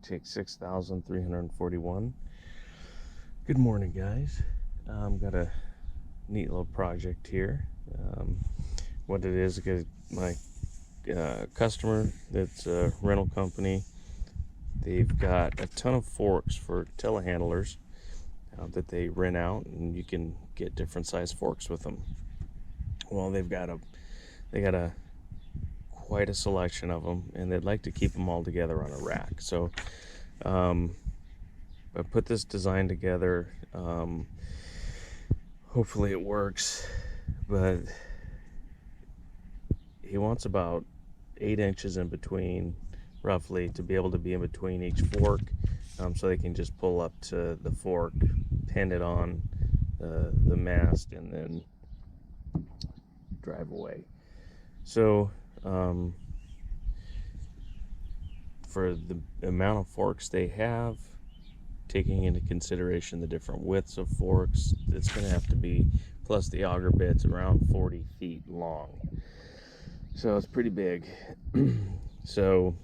take 6,341. Good morning, guys. Got a neat little project here. What it is, my customer, that's a rental company. They've got a ton of forks for telehandlers that they rent out, and you can get different size forks with them. Well, they got quite a selection of them, and they'd like to keep them all together on a rack. So I put this design together. Hopefully it works, but he wants about 8 inches in between, roughly, to be able to be in between each fork, so they can just pull up to the fork, pin it on the mast, and then drive away. So for the amount of forks they have, taking into consideration the different widths of forks, it's going to have to be, plus the auger bits, around 40 feet long. So it's pretty big. So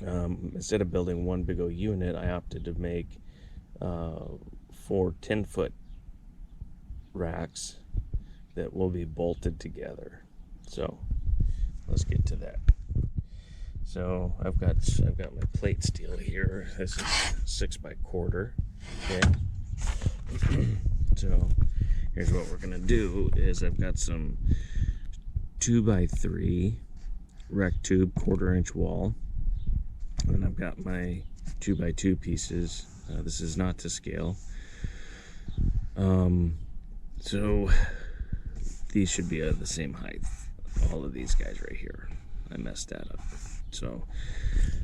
instead of building one big old unit, I opted to make 4 10-foot racks that will be bolted together. So let's get to that. So I've got my plate steel here. This is 6x1/4. Okay. So here's what we're gonna do: is I've got some 2x3 rec tube 1/4-inch wall, and I've got my 2x2 pieces. This is not to scale. So these should be the same height. All of these guys right here. I messed that up. So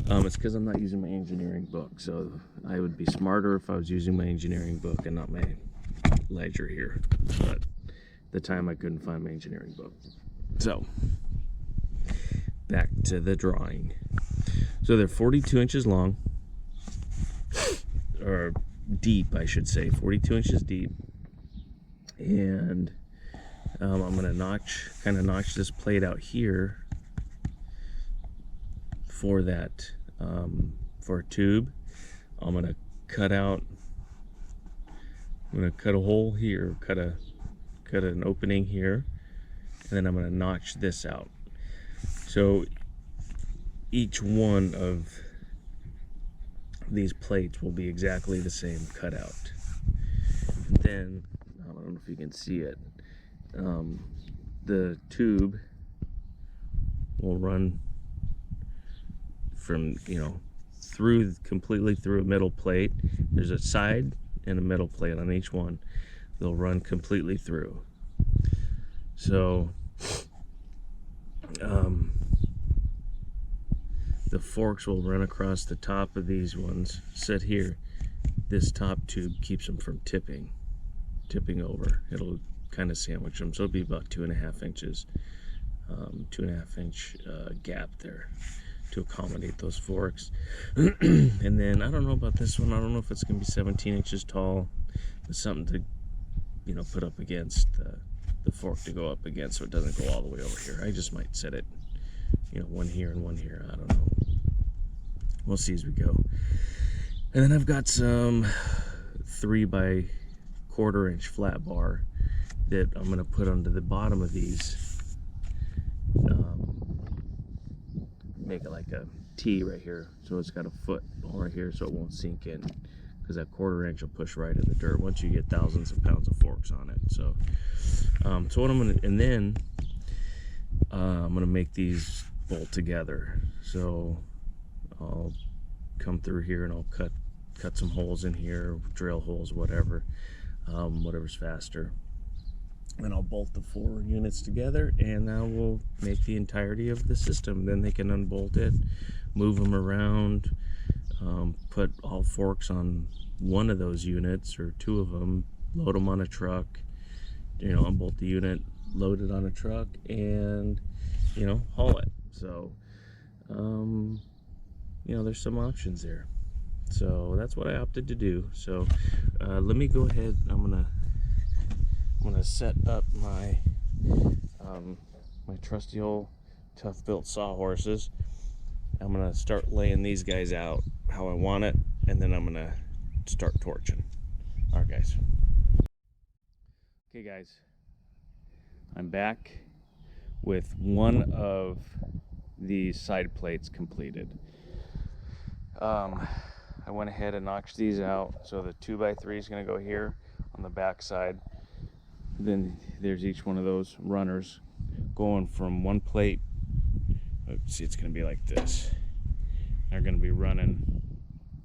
it's because I'm not using my engineering book. So I would be smarter if I was using my engineering book and not my ledger here. But at the time I couldn't find my engineering book. So back to the drawing. So they're 42 inches long, or deep, I should say, 42 inches deep. And I'm gonna kind of notch this plate out here for that, for a tube. I'm gonna cut a hole here, cut an opening here, and then I'm gonna notch this out. So each one of these plates will be exactly the same cutout. And then, I don't know if you can see it, the tube will run from, completely through a middle plate. There's a side and a middle plate on each one. They'll run completely through. So the forks will run across the top of these ones. Set here, this top tube keeps them from tipping over. It'll kind of sandwich them, so it'll be about 2.5 inches, 2.5 inch gap there to accommodate those forks. And then I don't know about this one. I don't know if it's gonna be 17 inches tall, but something to put up against the fork, to go up against, so it doesn't go all the way over here. I just might set it, one here and one here. I don't know. We'll see as we go. And then I've got some 3x1/4-inch flat bar that I'm going to put onto the bottom of these. Make it like a T right here, so it's got a foot right here, so it won't sink in, because that 1/4-inch will push right in the dirt once you get thousands of pounds of forks on it. So what I'm going to, and then I'm going to make these bolt together. So I'll come through here and I'll cut some holes in here, drill holes, whatever's faster. And I'll bolt the 4 units together, and now we'll make the entirety of the system. Then they can unbolt it, move them around, put all forks on one of those units or 2 of them, load them on a truck, unbolt the unit, load it on a truck, and haul it. So there's some options there. So that's what I opted to do. So let me go ahead. I'm gonna set up my my trusty old tough built sawhorses. I'm gonna start laying these guys out how I want it, and then I'm gonna start torching. All right, guys. Okay, guys, I'm back with one of these side plates completed. I went ahead and notched these out. So the 2x3 is going to go here on the back side. Then there's each one of those runners going from one plate. Let's see, it's going to be like this. They're going to be running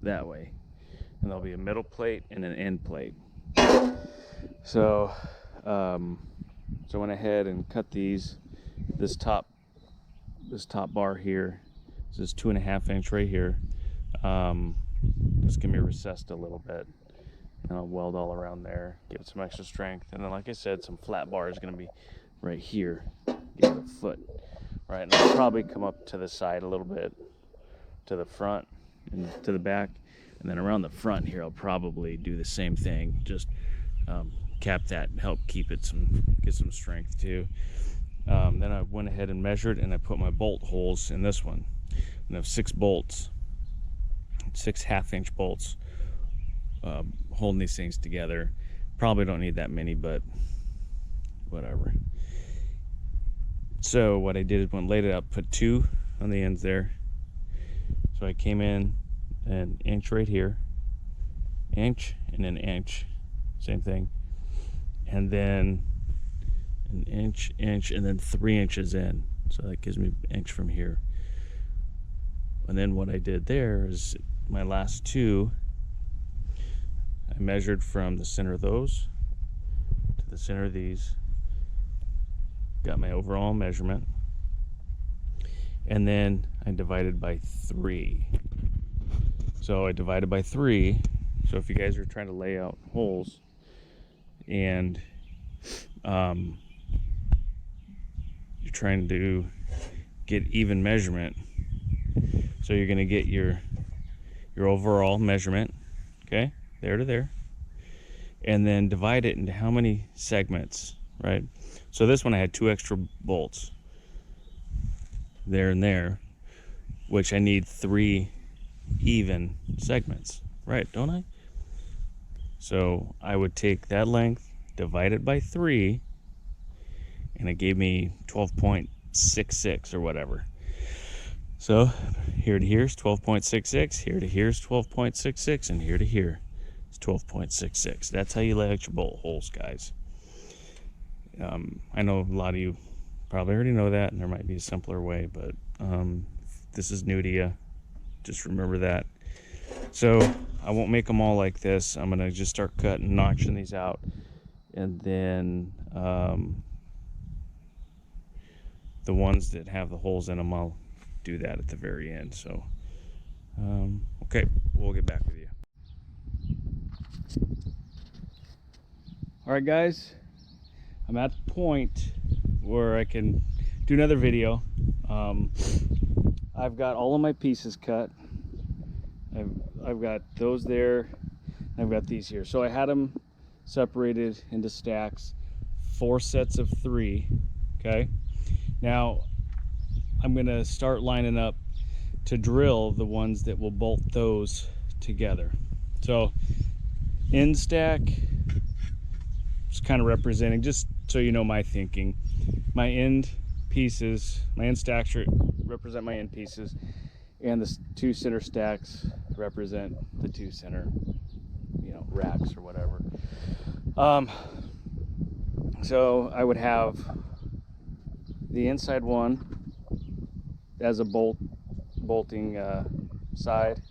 that way, and there'll be a middle plate and an end plate. So I went ahead and cut these. This top bar here, this is 2.5 inch right here. This can be recessed a little bit, and I'll weld all around there, give it some extra strength. And then, like I said, some flat bar is going to be right here, give it a foot, right? And I'll probably come up to the side a little bit, to the front and to the back, and then around the front here I'll probably do the same thing, just cap that and help keep it get some strength too. Then I went ahead and measured, and I put my bolt holes in this one, and I have 6 bolts, 6 1/2-inch bolts holding these things together. Probably don't need that many, but whatever. So what I did is when I laid it up, put 2 on the ends there. So I came in an inch right here, inch, and an inch, same thing, and then an inch, and then 3 inches in. So that gives me an inch from here. And then what I did there is my last 2, I measured from the center of those to the center of these, got my overall measurement, and then I divided by 3. So I divided by 3. So if you guys are trying to lay out holes and you're trying to get even measurement, so you're going to get your overall measurement, okay, there to there, and then divide it into how many segments, right? So this one I had 2 extra bolts there and there, which I need 3 even segments, right, don't I? So I would take that length, divide it by 3, and it gave me 12.66 or whatever. So here to here is 12.66, here to here is 12.66, and here to here is 12.66. That's how you lay out your bolt holes, guys. I know a lot of you probably already know that, and there might be a simpler way, but if this is new to you, just remember that. So I won't make them all like this. I'm gonna just start cutting, notching these out, and then the ones that have the holes in them, I'll do that at the very end. So okay, we'll get back with you. All right, guys, I'm at the point where I can do another video. I've got all of my pieces cut. I've got those there, and I've got these here. So I had them separated into stacks, 4 sets of 3. Okay, now I'm gonna start lining up to drill the ones that will bolt those together. So end stack is kind of representing, just so you know my thinking, my end pieces, my end stacks represent my end pieces, and the 2 center stacks represent the 2 center, racks or whatever. So I would have the inside one as a bolting side,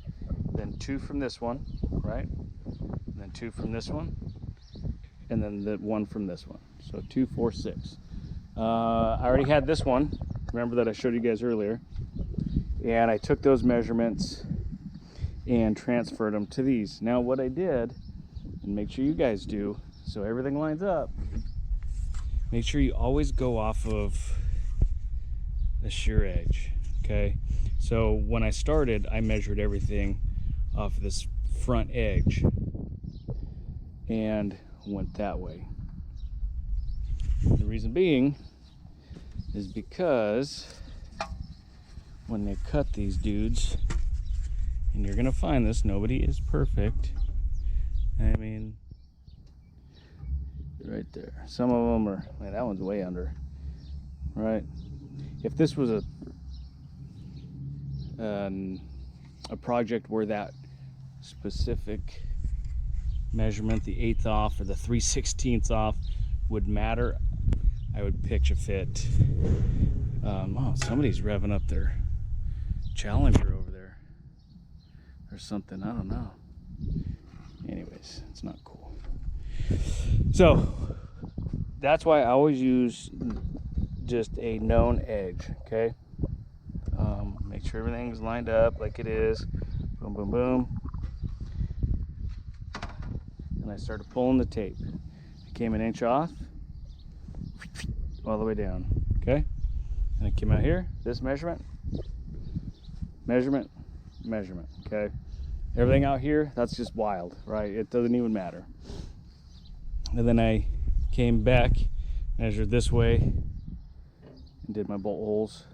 then 2 from this one, right? And then 2 from this one, and then the 1 from this one. So 2, 4, 6. I already had this one, remember, that I showed you guys earlier, and I took those measurements and transferred them to these. Now what I did, and make sure you guys do, so everything lines up, make sure you always go off of the shear edge. Okay, so when I started, I measured everything off of this front edge and went that way. The reason being is because when they cut these dudes, and you're gonna find this, nobody is perfect. I mean, right there. Some of them are, man, that one's way under, right? If this was a project where that specific measurement, the 1/8 off or the 3/16 off, would matter, I would pitch a fit. Oh, somebody's revving up their Challenger over there or something. I don't know. Anyways, it's not cool. So that's why I always use just a known edge. Okay, make sure everything's lined up like it is. Boom, boom, boom. And I started pulling the tape. I came an inch off, all the way down. Okay, and I came out here. This measurement, measurement, measurement. Okay, everything out here, that's just wild, right? It doesn't even matter. And then I came back, measured this way, and did my bolt holes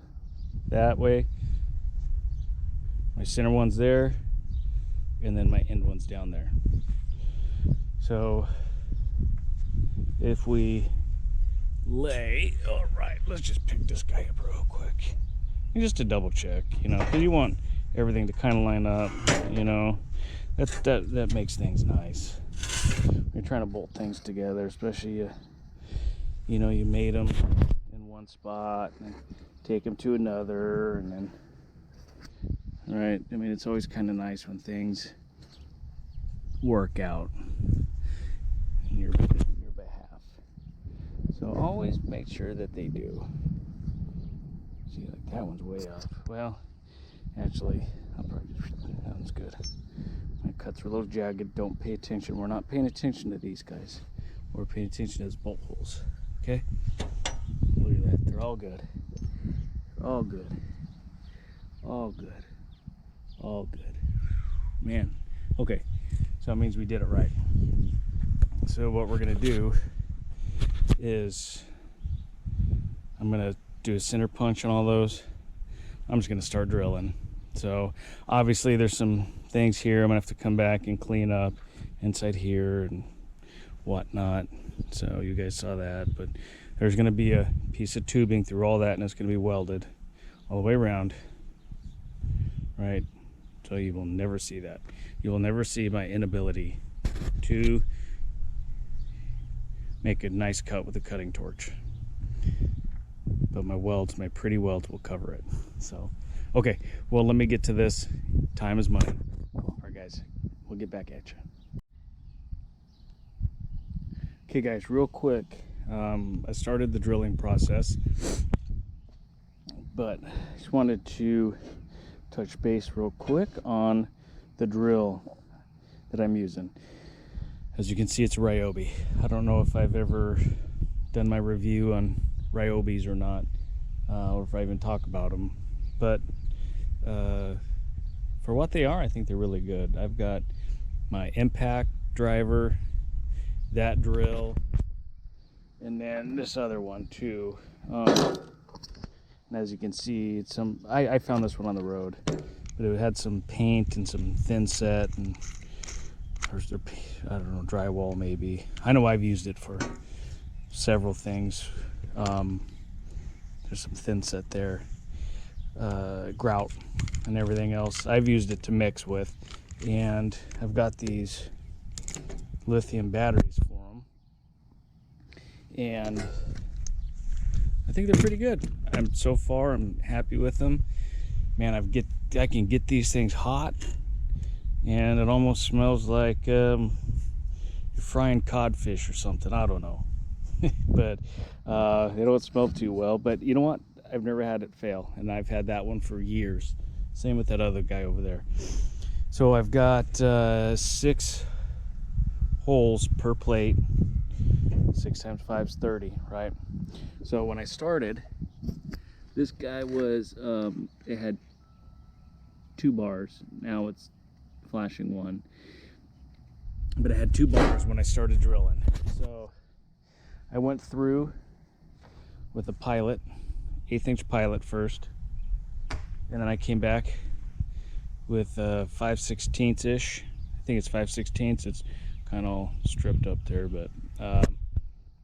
that way. My center one's there, and then my end one's down there. So if we lay, all right, let's just pick this guy up real quick, and just to double check, you know, because you want everything to kind of line up, you know. That makes things nice. You're trying to bolt things together, especially you know, you made them in one spot and take them to another, and then, right? I mean, it's always kind of nice when things work out in your behalf. So always make sure that they do. See, like that one's way off. Well, actually, I'll probably just, that one's good. My cuts are a little jagged. Don't pay attention. We're not paying attention to these guys. We're paying attention to those bolt holes. Okay? Look at that. They're all good. All good. All good. All good. Man. Okay. So that means we did it right. So what we're going to do is I'm going to do a center punch on all those. I'm just going to start drilling. So obviously there's some things here I'm gonna have to come back and clean up inside here and whatnot. So you guys saw that, but there's gonna be a piece of tubing through all that, and it's gonna be welded all the way around, right? So you will never see that. You will never see my inability to make a nice cut with a cutting torch. But my welds, my pretty welds, will cover it. So okay, well, let me get to this. Time is money. All right, guys, we'll get back at you. Okay, guys, real quick, I started the drilling process, but I just wanted to touch base real quick on the drill that I'm using. As you can see, it's Ryobi. I don't know if I've ever done my review on Ryobis or not, or if I even talk about them, but for what they are, I think they're really good. I've got my impact driver, that drill, and then this other one too. And as you can see, it's I found this one on the road, but it had some paint and some thin set, and there's their, I don't know, drywall maybe. I know I've used it for several things. There's some thin set there. Grout and everything else. I've used it to mix with, and I've got these lithium batteries for them, and I think they're pretty good. I'm happy with them. Man, I can get these things hot, and it almost smells like you're frying codfish or something. I don't know. But they don't smell too well, but you know what? I've never had it fail, and I've had that one for years. Same with that other guy over there. So I've got 6 holes per plate. 6 times 5 is 30, right? So when I started, this guy was, it had 2 bars. Now it's flashing 1. But it had 2 bars when I started drilling. So I went through with a pilot, 1/8 inch pilot first, and then I came back with 5/16 ish. I think it's 5/16. It's kind of all stripped up there, but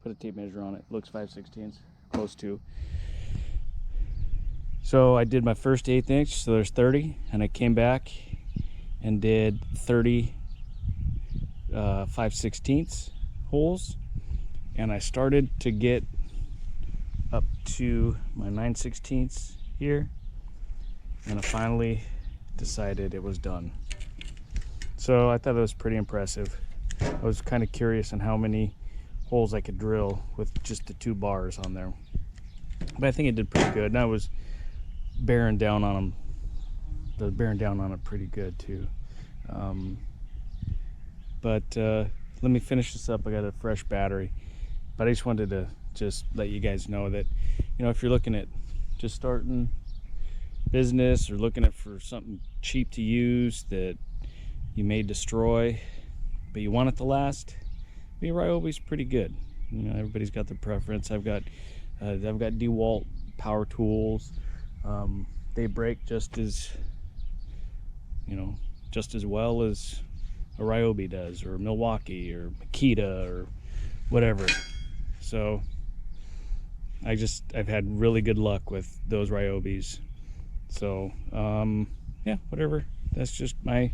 put a tape measure on it. Looks 5/16, close to. So I did my first 1/8 inch, so there's 30, and I came back and did 30 5/16 holes, and I started to get up to my 9/16 here, and I finally decided it was done. So I thought that was pretty impressive. I was kind of curious on how many holes I could drill with just the 2 bars on there, but I think it did pretty good, and I was bearing down on them, bearing down on it pretty good too. But let me finish this up. I got a fresh battery, but I just wanted to just let you guys know that, you know, if you're looking at just starting business or looking at for something cheap to use that you may destroy but you want it to last, I mean, Ryobi's pretty good. You know, everybody's got their preference. I've got DeWalt power tools. They break just as, you know, just as well as a Ryobi does, or Milwaukee, or Makita, or whatever. So I've had really good luck with those Ryobis. So yeah, whatever. That's just my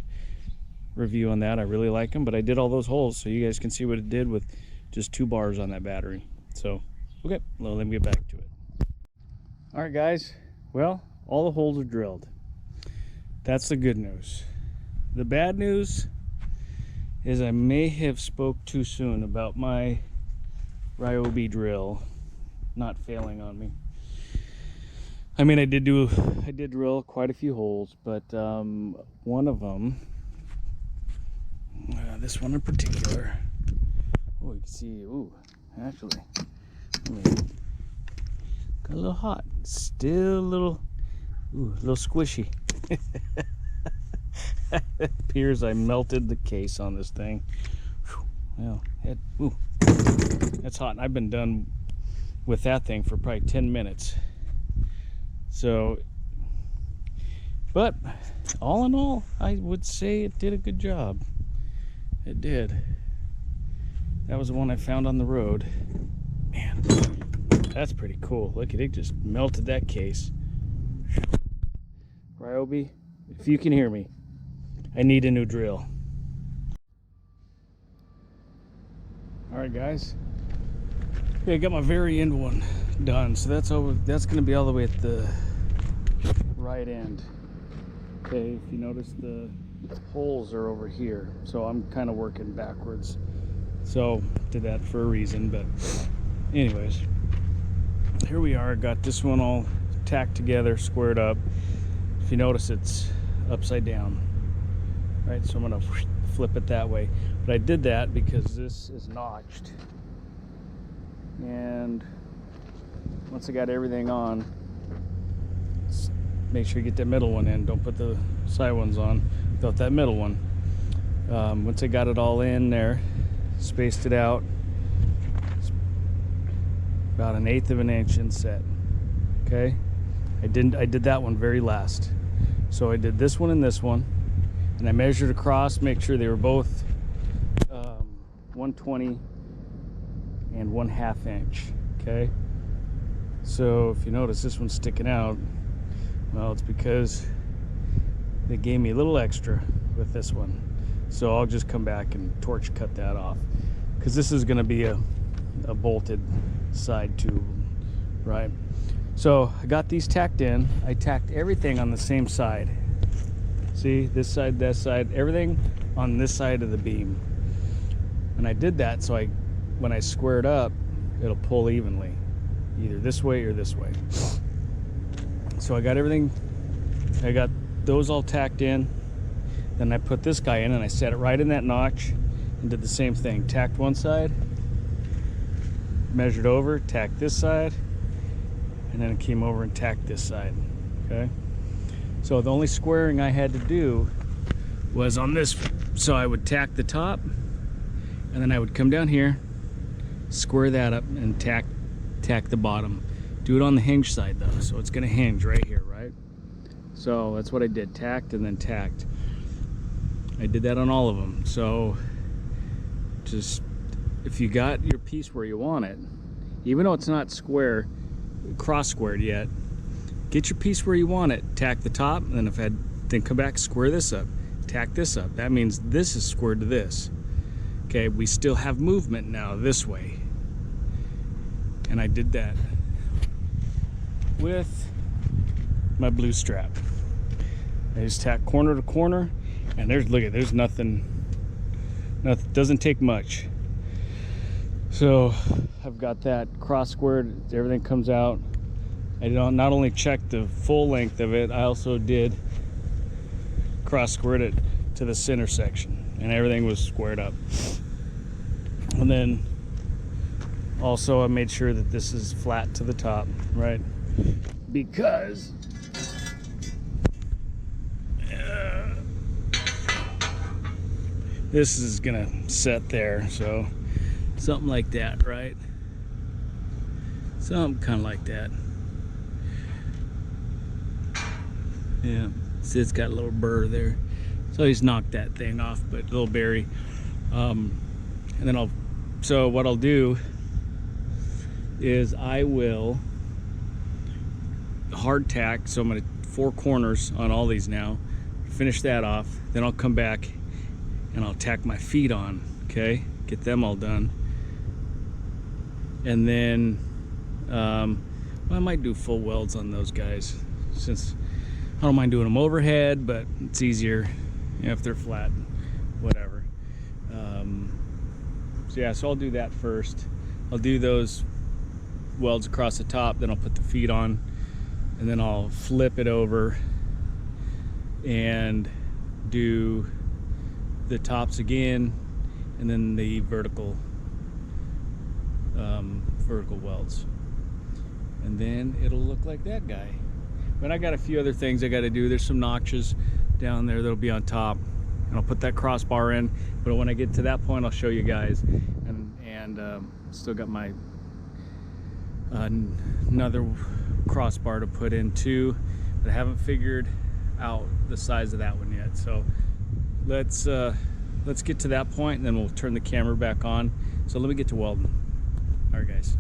review on that. I really like them, but I did all those holes so you guys can see what it did with just 2 bars on that battery. So okay, well, let me get back to it. All right, guys. Well, all the holes are drilled. That's the good news. The bad news is I may have spoke too soon about my Ryobi drill not failing on me. I mean, I did drill quite a few holes, but one of them, this one in particular, oh, you can see, ooh, actually, got a little hot, still a little, ooh, a little squishy. It appears I melted the case on this thing. Well, ooh, that's hot. And I've been done with that thing for probably 10 minutes. So, but all in all, I would say it did a good job. It did. That was the one I found on the road. Man, that's pretty cool. Look at it, just melted that case. Ryobi, if you can hear me, I need a new drill. All right, guys. Okay, I got my very end one done, so that's going to be all the way at the right end. Okay, if you notice, the holes are over here, so I'm kind of working backwards. So did that for a reason, but anyways, here we are. Got this one all tacked together, squared up. If you notice, it's upside down. Right, so I'm gonna flip it that way. But I did that because this is notched, and once I got everything on, make sure you get that middle one in. Don't put the side ones on without that middle one. Once I got it all in there, spaced it out, it's about 1/8 of an inch inset. Okay, I did that one very last. So I did this one and this one, and I measured across, make sure they were both 1/20 and 1/2 inch. Okay, so if you notice this one's sticking out, well, it's because they gave me a little extra with this one. So I'll just come back and torch cut that off, because this is going to be a bolted side tube, right? So I got these tacked in. I tacked everything on the same side. See, this side, that side, everything on this side of the beam. And I did that so when I square it up, it'll pull evenly, either this way or this way. So I got everything, I got those all tacked in. Then I put this guy in and I set it right in that notch and did the same thing. Tacked one side, measured over, tacked this side, and then it came over and tacked this side. Okay, so the only squaring I had to do was on this. So I would tack the top, and then I would come down here, square that up, and tack the bottom. Do it on the hinge side though, so it's gonna hinge right here, right? So that's what I did, tacked and then tacked. I did that on all of them. So just, if you got your piece where you want it, even though it's not square, cross squared yet, get your piece where you want it, tack the top, and then then come back, square this up, tack this up. That means this is squared to this. Okay, we still have movement now this way. And I did that with my blue strap. I just tack corner to corner, and there's nothing, doesn't take much. So I've got that cross squared, everything comes out. I not only checked the full length of it, I also did cross squared it to the center section, and everything was squared up. And then also I made sure that this is flat to the top, right? Because this is gonna set there, so something like that, right? Something kind of like that. Yeah, see, it's got a little burr there, so he's knocked that thing off, but a little berry. And then so what I'll do is I will hard tack, so I'm gonna 4 corners on all these now, finish that off, then I'll come back and I'll tack my feet on, okay? Get them all done. And then well, I might do full welds on those guys, since I don't mind doing them overhead, but it's easier, you know, if they're flat, whatever. So yeah, so I'll do that first. I'll do those welds across the top, then I'll put the feet on, and then I'll flip it over and do the tops again, and then the vertical welds, and then it'll look like that guy. But I got a few other things I got to do. There's some notches down there that'll be on top, and I'll put that crossbar in. But when I get to that point, I'll show you guys. And still got my another crossbar to put in too, but I haven't figured out the size of that one yet. So let's get to that point, and then we'll turn the camera back on. So let me get to welding. All right, guys.